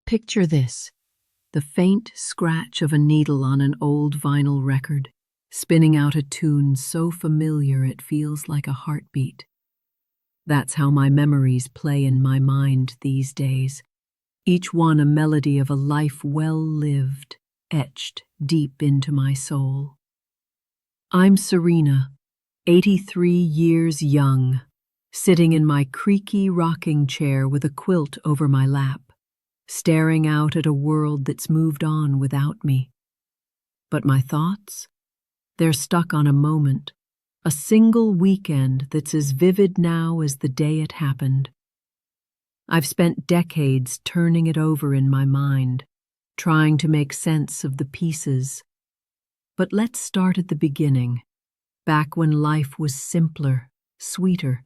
Picture this, the faint scratch of a needle on an old vinyl record, spinning out a tune so familiar it feels like a heartbeat. That's how my memories play in my mind these days, each one a melody of a life well lived, etched deep into my soul. I'm Serena, 83 years young, sitting in my creaky rocking chair with a quilt over my lap, staring out at a world that's moved on without me. But my thoughts? They're stuck on a moment, a single weekend that's as vivid now as the day it happened. I've spent decades turning it over in my mind, trying to make sense of the pieces. But let's start at the beginning, back when life was simpler, sweeter,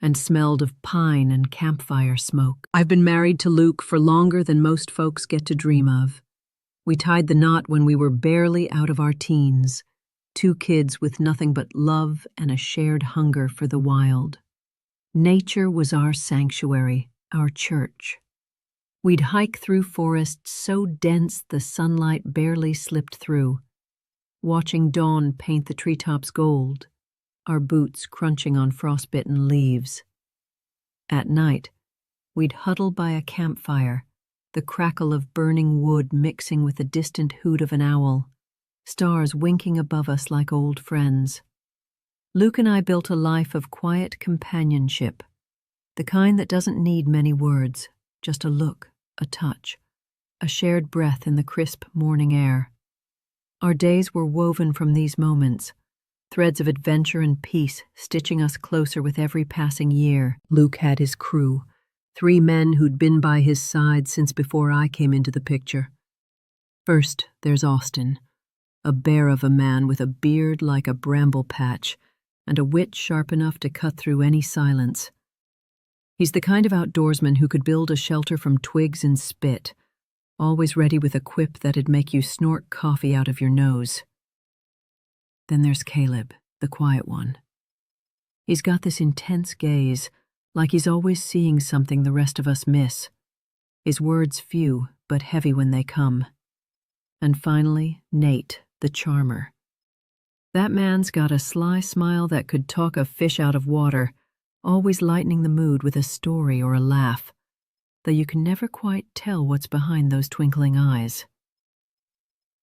and smelled of pine and campfire smoke. I've been married to Luke for longer than most folks get to dream of. We tied the knot when we were barely out of our teens, 2 kids with nothing but love and a shared hunger for the wild. Nature was our sanctuary, our church. We'd hike through forests so dense the sunlight barely slipped through, watching dawn paint the treetops gold, our boots crunching on frostbitten leaves. At night, we'd huddle by a campfire, the crackle of burning wood mixing with the distant hoot of an owl, stars winking above us like old friends. Luke and I built a life of quiet companionship, the kind that doesn't need many words, just a look, a touch, a shared breath in the crisp morning air. Our days were woven from these moments, threads of adventure and peace stitching us closer with every passing year. Luke had his crew, 3 men who'd been by his side since before I came into the picture. First, there's Austin, a bear of a man with a beard like a bramble patch and a wit sharp enough to cut through any silence. He's the kind of outdoorsman who could build a shelter from twigs and spit, always ready with a quip that'd make you snort coffee out of your nose. Then there's Caleb, the quiet one. He's got this intense gaze, like he's always seeing something the rest of us miss. His words few, but heavy when they come. And finally, Nate, the charmer. That man's got a sly smile that could talk a fish out of water, always lightening the mood with a story or a laugh, though you can never quite tell what's behind those twinkling eyes.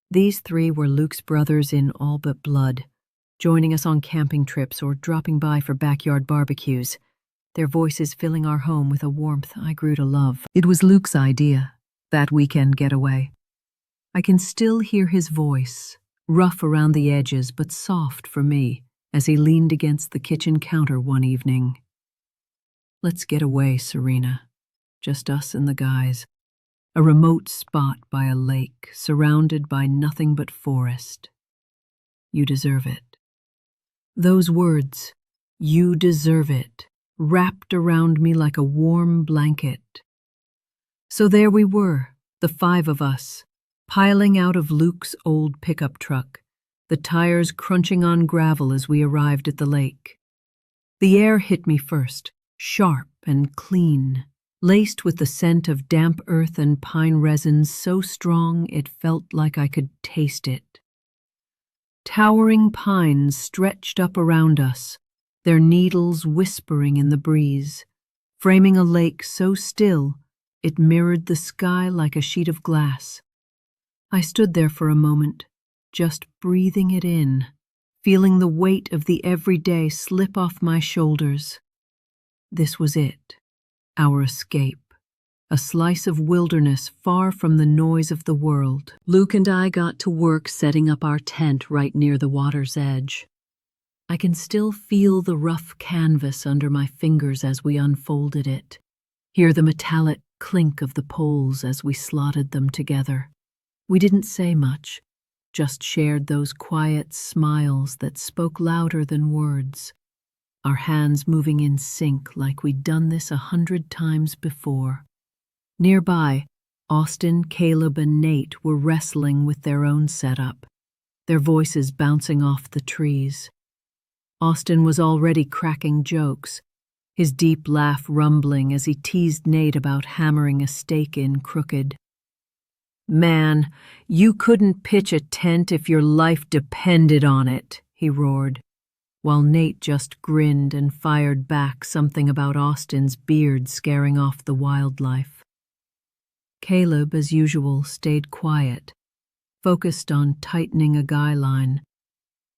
These 3 were Luke's brothers in all but blood, joining us on camping trips or dropping by for backyard barbecues, their voices filling our home with a warmth I grew to love. It was Luke's idea, that weekend getaway. I can still hear his voice, rough around the edges but soft for me, as he leaned against the kitchen counter one evening. "Let's get away, Serena. Just us and the guys. A remote spot by a lake, surrounded by nothing but forest. You deserve it." Those words, "you deserve it," wrapped around me like a warm blanket. So there we were, the 5 of us, piling out of Luke's old pickup truck, the tires crunching on gravel as we arrived at the lake. The air hit me first, sharp and clean, laced with the scent of damp earth and pine resins so strong it felt like I could taste it. Towering pines stretched up around us, their needles whispering in the breeze, framing a lake so still it mirrored the sky like a sheet of glass. I stood there for a moment, just breathing it in, feeling the weight of the everyday slip off my shoulders. This was it. Our escape, a slice of wilderness far from the noise of the world. Luke and I got to work setting up our tent right near the water's edge. I can still feel the rough canvas under my fingers as we unfolded it, hear the metallic clink of the poles as we slotted them together. We didn't say much, just shared those quiet smiles that spoke louder than words, our hands moving in sync like we'd done this 100 times before. Nearby, Austin, Caleb, and Nate were wrestling with their own setup, their voices bouncing off the trees. Austin was already cracking jokes, his deep laugh rumbling as he teased Nate about hammering a stake in crooked. "Man, you couldn't pitch a tent if your life depended on it," he roared, while Nate just grinned and fired back something about Austin's beard scaring off the wildlife. Caleb, as usual, stayed quiet, focused on tightening a guy line,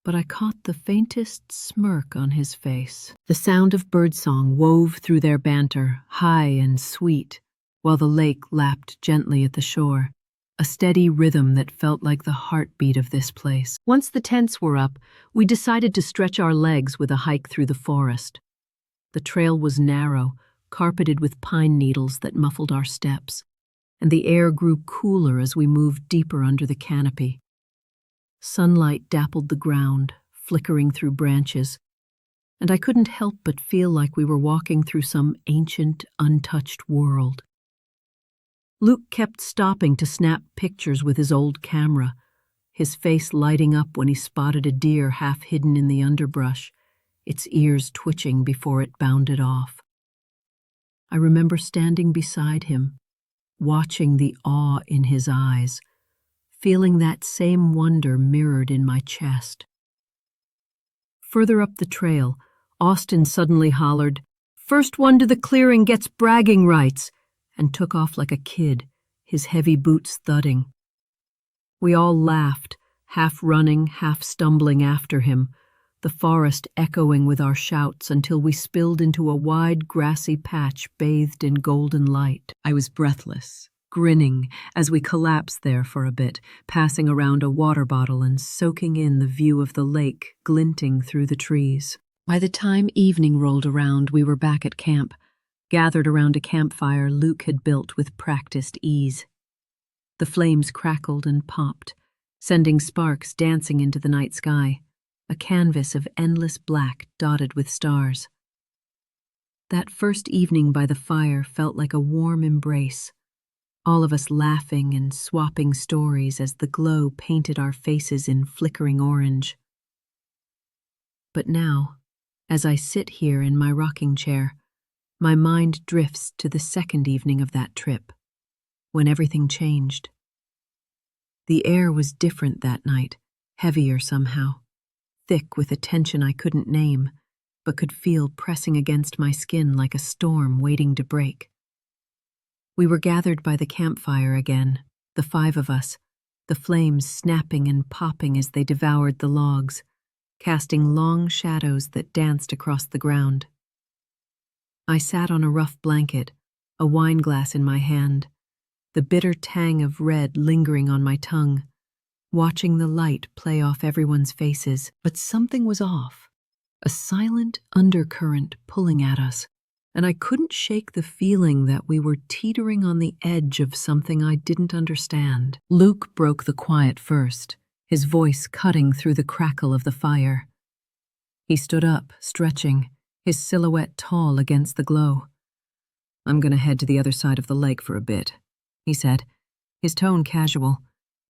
but I caught the faintest smirk on his face. The sound of birdsong wove through their banter, high and sweet, while the lake lapped gently at the shore, a steady rhythm that felt like the heartbeat of this place. Once the tents were up, we decided to stretch our legs with a hike through the forest. The trail was narrow, carpeted with pine needles that muffled our steps, and the air grew cooler as we moved deeper under the canopy. Sunlight dappled the ground, flickering through branches, and I couldn't help but feel like we were walking through some ancient, untouched world. Luke kept stopping to snap pictures with his old camera, his face lighting up when he spotted a deer half hidden in the underbrush, its ears twitching before it bounded off. I remember standing beside him, watching the awe in his eyes, feeling that same wonder mirrored in my chest. Further up the trail, Austin suddenly hollered, "First one to the clearing gets bragging rights," and took off like a kid, his heavy boots thudding. We all laughed, half running, half stumbling after him, the forest echoing with our shouts until we spilled into a wide grassy patch bathed in golden light. I was breathless, grinning as we collapsed there for a bit, passing around a water bottle and soaking in the view of the lake glinting through the trees. By the time evening rolled around, we were back at camp, gathered around a campfire Luke had built with practiced ease. The flames crackled and popped, sending sparks dancing into the night sky, a canvas of endless black dotted with stars. That first evening by the fire felt like a warm embrace, all of us laughing and swapping stories as the glow painted our faces in flickering orange. But now, as I sit here in my rocking chair, my mind drifts to the second evening of that trip, when everything changed. The air was different that night, heavier somehow, thick with a tension I couldn't name, but could feel pressing against my skin like a storm waiting to break. We were gathered by the campfire again, the 5 of us, the flames snapping and popping as they devoured the logs, casting long shadows that danced across the ground. I sat on a rough blanket, a wine glass in my hand, the bitter tang of red lingering on my tongue, watching the light play off everyone's faces. But something was off, a silent undercurrent pulling at us, and I couldn't shake the feeling that we were teetering on the edge of something I didn't understand. Luke broke the quiet first, his voice cutting through the crackle of the fire. He stood up, stretching, his silhouette tall against the glow. "I'm gonna head to the other side of the lake for a bit," he said, his tone casual,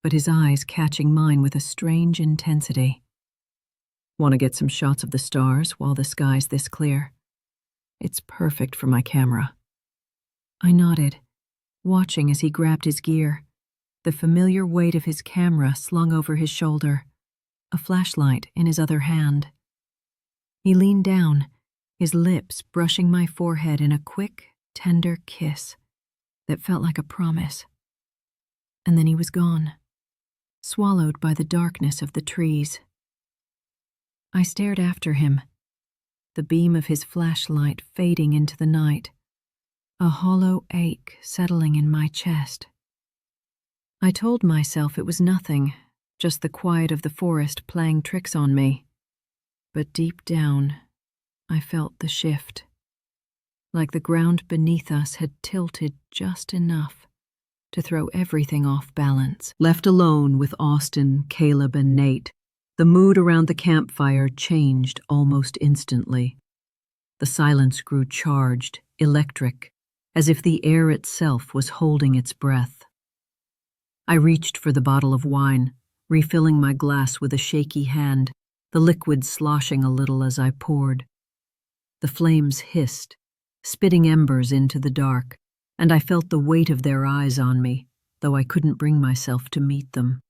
but his eyes catching mine with a strange intensity. "Want to get some shots of the stars while the sky's this clear? It's perfect for my camera." I nodded, watching as he grabbed his gear, the familiar weight of his camera slung over his shoulder, a flashlight in his other hand. He leaned down, his lips brushing my forehead in a quick, tender kiss that felt like a promise. And then he was gone, swallowed by the darkness of the trees. I stared after him, the beam of his flashlight fading into the night, a hollow ache settling in my chest. I told myself it was nothing, just the quiet of the forest playing tricks on me. But deep down, I felt the shift, like the ground beneath us had tilted just enough to throw everything off balance. Left alone with Austin, Caleb, and Nate, the mood around the campfire changed almost instantly. The silence grew charged, electric, as if the air itself was holding its breath. I reached for the bottle of wine, refilling my glass with a shaky hand, the liquid sloshing a little as I poured. The flames hissed, spitting embers into the dark, and I felt the weight of their eyes on me, though I couldn't bring myself to meet them.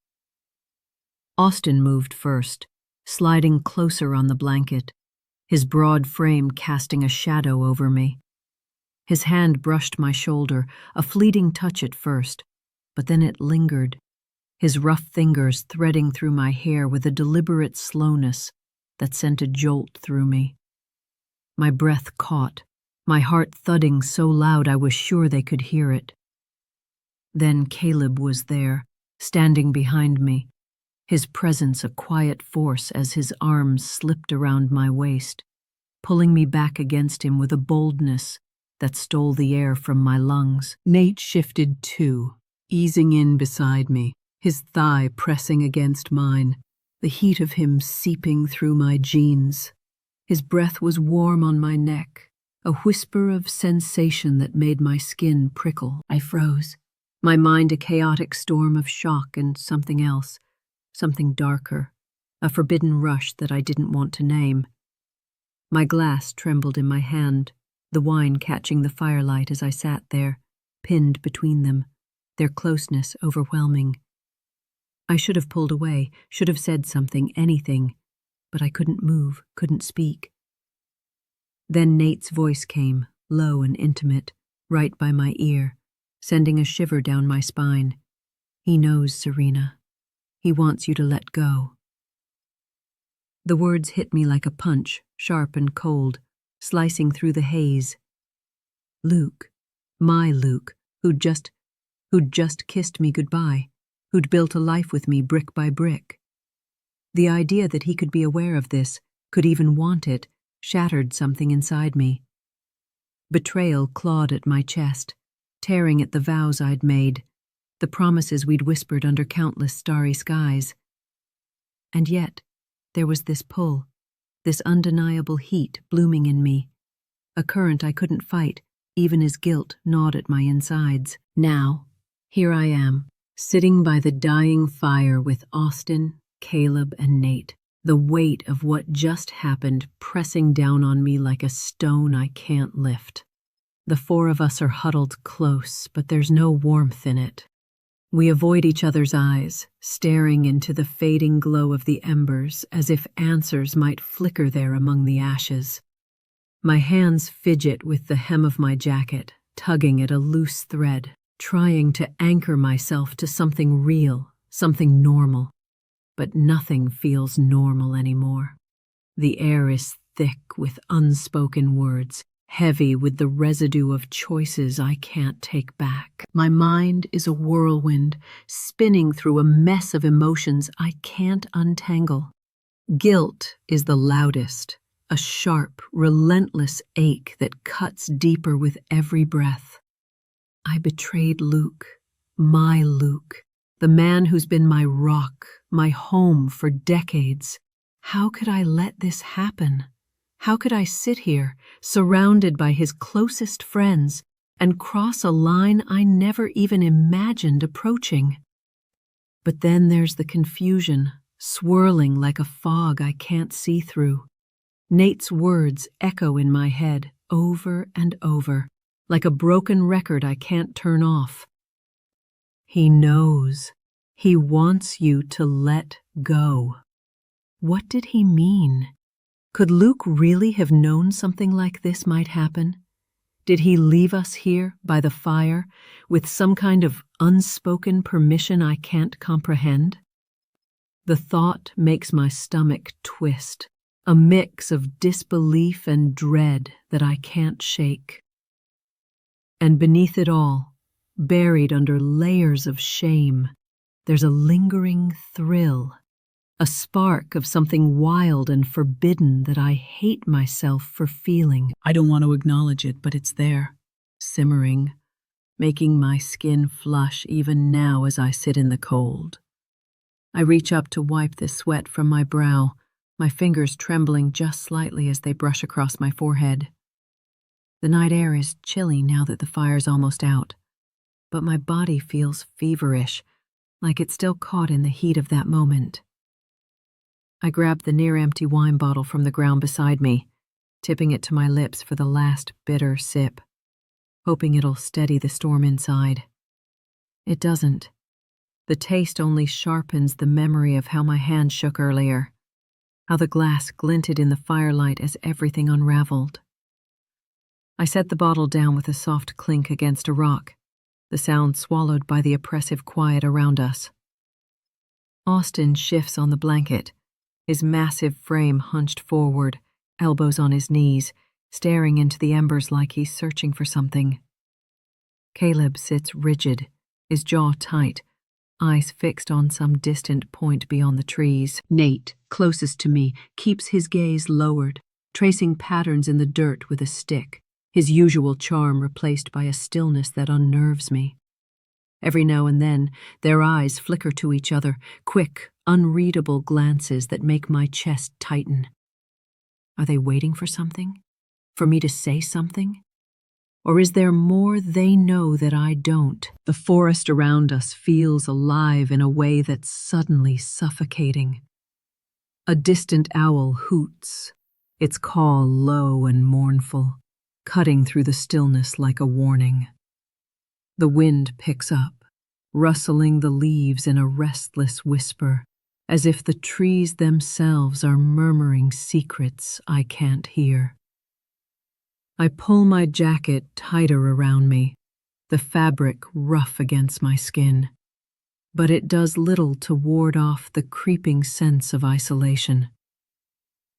Austin moved first, sliding closer on the blanket, his broad frame casting a shadow over me. His hand brushed my shoulder, a fleeting touch at first, but then it lingered, his rough fingers threading through my hair with a deliberate slowness that sent a jolt through me. My breath caught, my heart thudding so loud I was sure they could hear it. Then Caleb was there, standing behind me, his presence a quiet force as his arms slipped around my waist, pulling me back against him with a boldness that stole the air from my lungs. Nate shifted too, easing in beside me, his thigh pressing against mine, the heat of him seeping through my jeans. His breath was warm on my neck, a whisper of sensation that made my skin prickle. I froze, my mind a chaotic storm of shock and something else, something darker, a forbidden rush that I didn't want to name. My glass trembled in my hand, the wine catching the firelight as I sat there, pinned between them, their closeness overwhelming. I should have pulled away, should have said something, anything, but I couldn't move, couldn't speak. Then Nate's voice came, low and intimate, right by my ear, sending a shiver down my spine. He knows, Serena. He wants you to let go. The words hit me like a punch, sharp and cold, slicing through the haze. Luke, my Luke, who'd just kissed me goodbye, who'd built a life with me brick by brick. The idea that he could be aware of this, could even want it, shattered something inside me. Betrayal clawed at my chest, tearing at the vows I'd made, the promises we'd whispered under countless starry skies. And yet, there was this pull, this undeniable heat blooming in me, a current I couldn't fight, even as guilt gnawed at my insides. Now, here I am, sitting by the dying fire with Austin, Caleb, and Nate, the weight of what just happened pressing down on me like a stone I can't lift. The four of us are huddled close, but there's no warmth in it. We avoid each other's eyes, staring into the fading glow of the embers as if answers might flicker there among the ashes. My hands fidget with the hem of my jacket, tugging at a loose thread, trying to anchor myself to something real, something normal. But nothing feels normal anymore. The air is thick with unspoken words, heavy with the residue of choices I can't take back. My mind is a whirlwind, spinning through a mess of emotions I can't untangle. Guilt is the loudest, a sharp, relentless ache that cuts deeper with every breath. I betrayed Luke, my Luke, the man who's been my rock, my home for decades. How could I let this happen? How could I sit here, surrounded by his closest friends, and cross a line I never even imagined approaching? But then there's the confusion, swirling like a fog I can't see through. Nate's words echo in my head, over and over, like a broken record I can't turn off. He knows. He wants you to let go. What did he mean? Could Luke really have known something like this might happen? Did he leave us here by the fire with some kind of unspoken permission I can't comprehend? The thought makes my stomach twist, a mix of disbelief and dread that I can't shake. And beneath it all, buried under layers of shame, there's a lingering thrill, a spark of something wild and forbidden that I hate myself for feeling. I don't want to acknowledge it, but it's there, simmering, making my skin flush even now as I sit in the cold. I reach up to wipe the sweat from my brow, my fingers trembling just slightly as they brush across my forehead. The night air is chilly now that the fire's almost out, but my body feels feverish, like it's still caught in the heat of that moment. I grab the near-empty wine bottle from the ground beside me, tipping it to my lips for the last bitter sip, hoping it'll steady the storm inside. It doesn't. The taste only sharpens the memory of how my hand shook earlier, how the glass glinted in the firelight as everything unraveled. I set the bottle down with a soft clink against a rock, the sound swallowed by the oppressive quiet around us. Austin shifts on the blanket, his massive frame hunched forward, elbows on his knees, staring into the embers like he's searching for something. Caleb sits rigid, his jaw tight, eyes fixed on some distant point beyond the trees. Nate, closest to me, keeps his gaze lowered, tracing patterns in the dirt with a stick, his usual charm replaced by a stillness that unnerves me. Every now and then, their eyes flicker to each other, quick, unreadable glances that make my chest tighten. Are they waiting for something? For me to say something? Or is there more they know that I don't? The forest around us feels alive in a way that's suddenly suffocating. A distant owl hoots, its call low and mournful, cutting through the stillness like a warning. The wind picks up, rustling the leaves in a restless whisper, as if the trees themselves are murmuring secrets I can't hear. I pull my jacket tighter around me, the fabric rough against my skin, but it does little to ward off the creeping sense of isolation.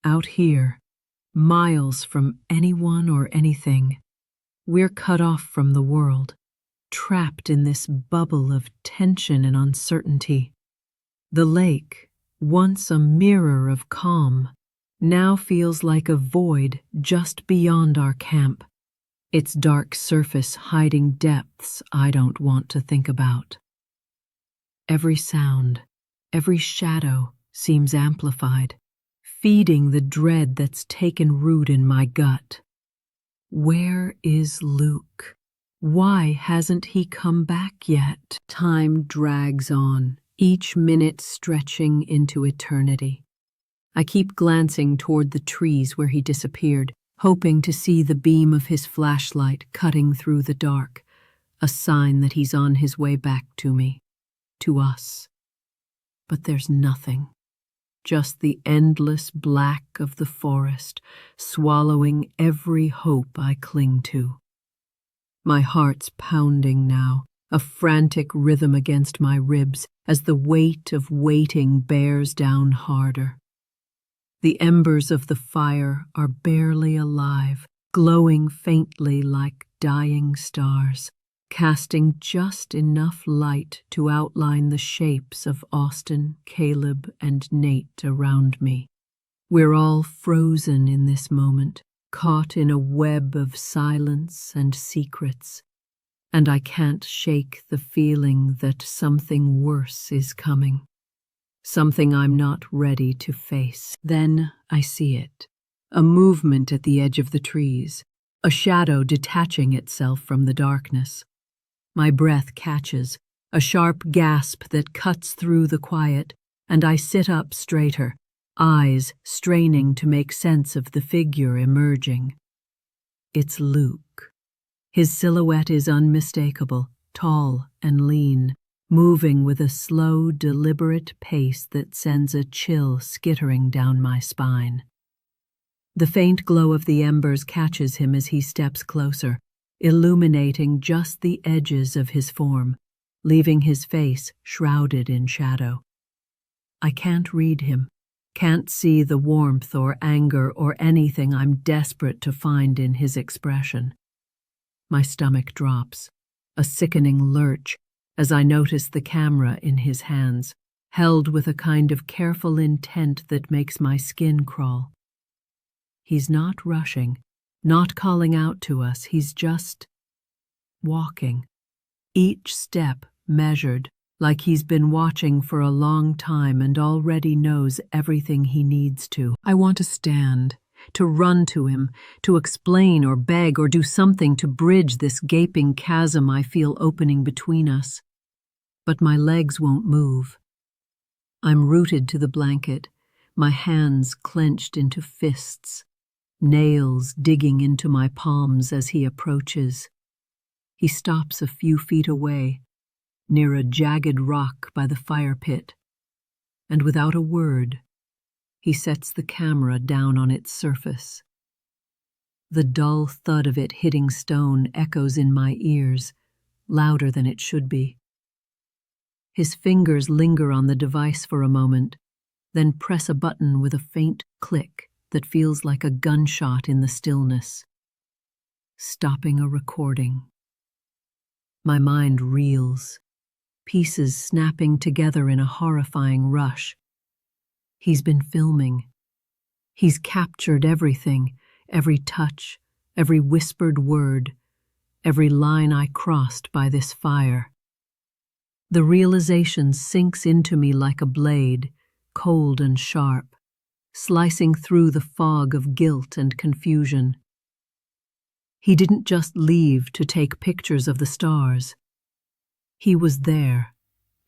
Out here, miles from anyone or anything, we're cut off from the world, trapped in this bubble of tension and uncertainty. The lake, once a mirror of calm, now feels like a void just beyond our camp, its dark surface hiding depths I don't want to think about. Every sound, every shadow seems amplified, feeding the dread that's taken root in my gut. Where is Luke? Why hasn't he come back yet? Time drags on, each minute stretching into eternity. I keep glancing toward the trees where he disappeared, hoping to see the beam of his flashlight cutting through the dark, a sign that he's on his way back to me, to us. But there's nothing, just the endless black of the forest, swallowing every hope I cling to. My heart's pounding now, a frantic rhythm against my ribs as the weight of waiting bears down harder. The embers of the fire are barely alive, glowing faintly like dying stars, casting just enough light to outline the shapes of Austin, Caleb, and Nate around me. We're all frozen in this moment, caught in a web of silence and secrets, and I can't shake the feeling that something worse is coming. Something I'm not ready to face. Then I see it. A movement at the edge of the trees, a shadow detaching itself from the darkness. My breath catches, a sharp gasp that cuts through the quiet, and I sit up straighter, eyes straining to make sense of the figure emerging. It's Luke. His silhouette is unmistakable, tall and lean, moving with a slow, deliberate pace that sends a chill skittering down my spine. The faint glow of the embers catches him as he steps closer, illuminating just the edges of his form, leaving his face shrouded in shadow. I can't read him, can't see the warmth or anger or anything I'm desperate to find in his expression. My stomach drops, a sickening lurch, as I notice the camera in his hands, held with a kind of careful intent that makes my skin crawl. He's not rushing, not calling out to us, he's just walking, each step measured, like he's been watching for a long time and already knows everything he needs to. I want to stand, to run to him, to explain or beg or do something to bridge this gaping chasm I feel opening between us. But my legs won't move. I'm rooted to the blanket, my hands clenched into fists, nails digging into my palms as he approaches. He stops a few feet away, near a jagged rock by the fire pit, and without a word, he sets the camera down on its surface. The dull thud of it hitting stone echoes in my ears, louder than it should be. His fingers linger on the device for a moment, then press a button with a faint click that feels like a gunshot in the stillness, stopping a recording. My mind reels, pieces snapping together in a horrifying rush. He's been filming. He's captured everything, every touch, every whispered word, every line I crossed by this fire. The realization sinks into me like a blade, cold and sharp, slicing through the fog of guilt and confusion. He didn't just leave to take pictures of the stars. He was there,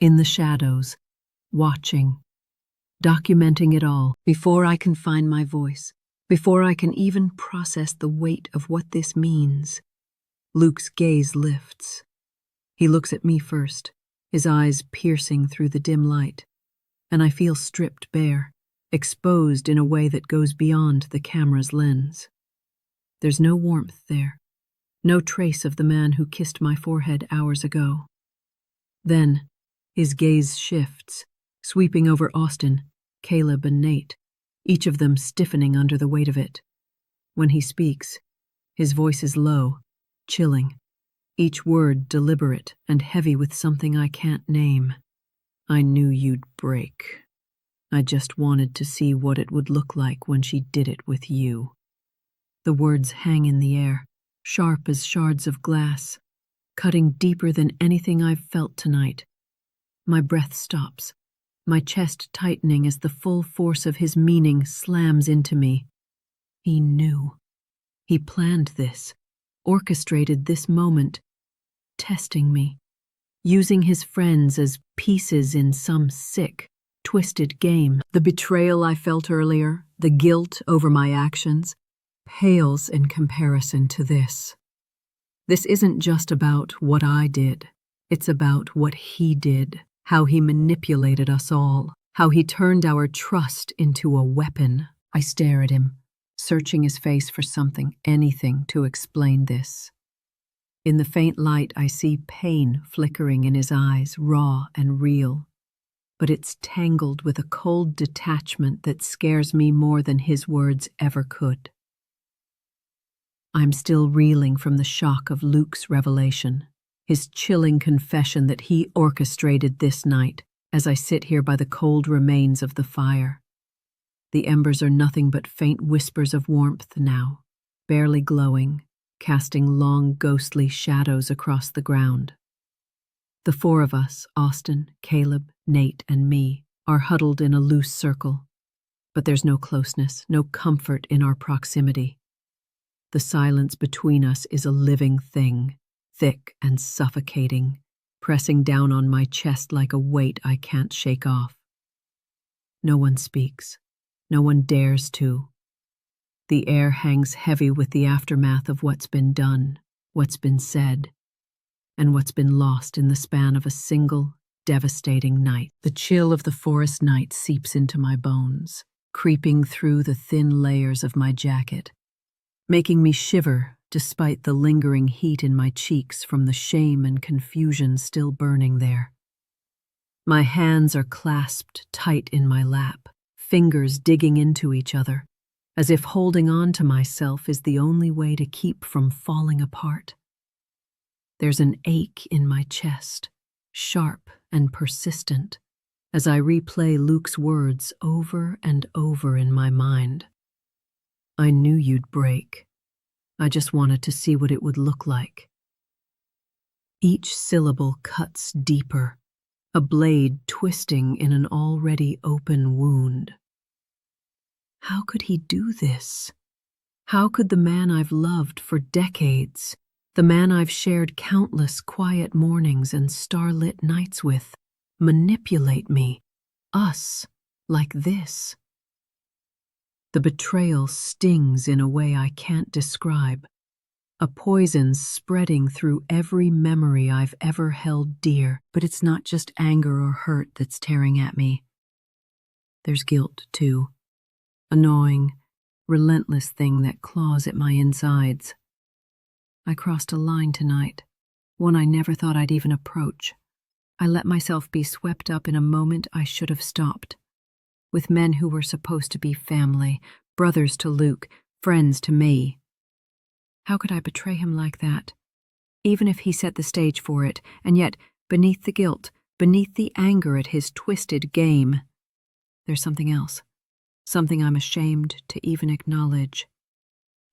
in the shadows, watching, documenting it all. Before I can find my voice, before I can even process the weight of what this means, Luke's gaze lifts. He looks at me first, his eyes piercing through the dim light, and I feel stripped bare, exposed in a way that goes beyond the camera's lens. There's no warmth there, no trace of the man who kissed my forehead hours ago. Then, his gaze shifts, sweeping over Austin, Caleb, and Nate, each of them stiffening under the weight of it. When he speaks, his voice is low, chilling, each word deliberate and heavy with something I can't name. I knew you'd break. I just wanted to see what it would look like when she did it with you. The words hang in the air, sharp as shards of glass, cutting deeper than anything I've felt tonight. My breath stops, my chest tightening as the full force of his meaning slams into me. He knew. He planned this, orchestrated this moment, testing me, using his friends as pieces in some sick, twisted game. The betrayal I felt earlier, the guilt over my actions, pales in comparison to this. This isn't just about what I did. It's about what he did, how he manipulated us all, how he turned our trust into a weapon. I stare at him, searching his face for something, anything to explain this. In the faint light, I see pain flickering in his eyes, raw and real. But it's tangled with a cold detachment that scares me more than his words ever could. I'm still reeling from the shock of Luke's revelation, his chilling confession that he orchestrated this night, as I sit here by the cold remains of the fire. The embers are nothing but faint whispers of warmth now, barely glowing, casting long ghostly shadows across the ground. The four of us, Austin, Caleb, Nate, and me, are huddled in a loose circle, but there's no closeness, no comfort in our proximity. The silence between us is a living thing, thick and suffocating, pressing down on my chest like a weight I can't shake off. No one speaks. No one dares to. The air hangs heavy with the aftermath of what's been done, what's been said, and what's been lost in the span of a single, devastating night. The chill of the forest night seeps into my bones, creeping through the thin layers of my jacket, making me shiver despite the lingering heat in my cheeks from the shame and confusion still burning there. My hands are clasped tight in my lap, fingers digging into each other, as if holding on to myself is the only way to keep from falling apart. There's an ache in my chest, sharp and persistent, as I replay Luke's words over and over in my mind. I knew you'd break. I just wanted to see what it would look like. Each syllable cuts deeper, a blade twisting in an already open wound. How could he do this? How could the man I've loved for decades, the man I've shared countless quiet mornings and starlit nights with, manipulate me, us, like this? The betrayal stings in a way I can't describe, a poison spreading through every memory I've ever held dear. But it's not just anger or hurt that's tearing at me. There's guilt, too. A gnawing, relentless thing that claws at my insides. I crossed a line tonight, one I never thought I'd even approach. I let myself be swept up in a moment I should have stopped. With men who were supposed to be family, brothers to Luke, friends to me. How could I betray him like that? Even if he set the stage for it, and yet, beneath the guilt, beneath the anger at his twisted game, there's something else. Something I'm ashamed to even acknowledge.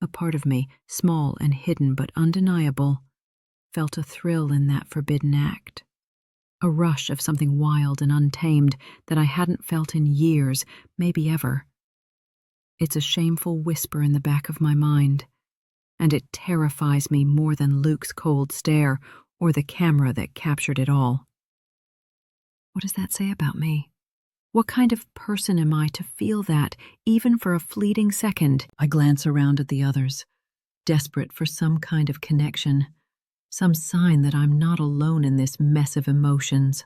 A part of me, small and hidden but undeniable, felt a thrill in that forbidden act. A rush of something wild and untamed that I hadn't felt in years, maybe ever. It's a shameful whisper in the back of my mind, and it terrifies me more than Luke's cold stare or the camera that captured it all. What does that say about me? What kind of person am I to feel that, even for a fleeting second? I glance around at the others, desperate for some kind of connection, some sign that I'm not alone in this mess of emotions.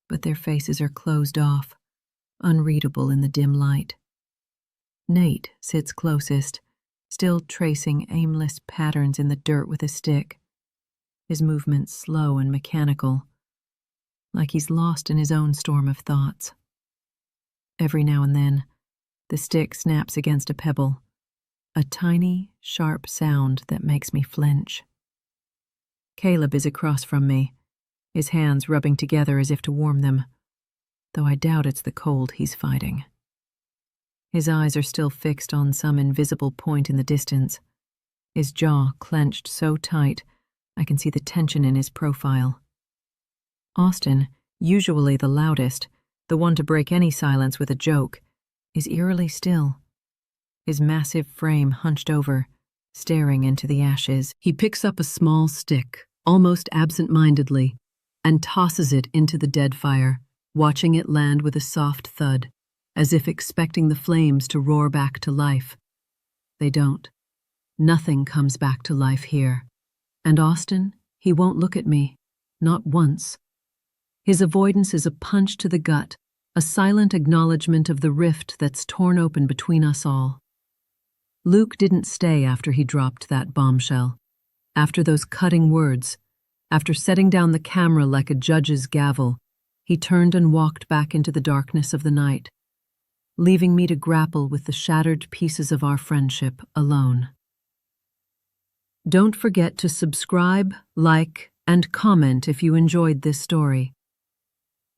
But their faces are closed off, unreadable in the dim light. Nate sits closest, still tracing aimless patterns in the dirt with a stick, his movements slow and mechanical, like he's lost in his own storm of thoughts. Every now and then, the stick snaps against a pebble, a tiny, sharp sound that makes me flinch. Caleb is across from me, his hands rubbing together as if to warm them, though I doubt it's the cold he's fighting. His eyes are still fixed on some invisible point in the distance, his jaw clenched so tight I can see the tension in his profile. Austin, usually the loudest, the one to break any silence with a joke, is eerily still, his massive frame hunched over, staring into the ashes. He picks up a small stick, almost absent-mindedly, and tosses it into the dead fire, watching it land with a soft thud, as if expecting the flames to roar back to life. They don't. Nothing comes back to life here. And Austin, he won't look at me, not once. His avoidance is a punch to the gut, a silent acknowledgement of the rift that's torn open between us all. Luke didn't stay after he dropped that bombshell. After those cutting words, after setting down the camera like a judge's gavel, he turned and walked back into the darkness of the night, leaving me to grapple with the shattered pieces of our friendship alone. Don't forget to subscribe, like, and comment if you enjoyed this story.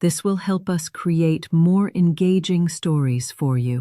This will help us create more engaging stories for you.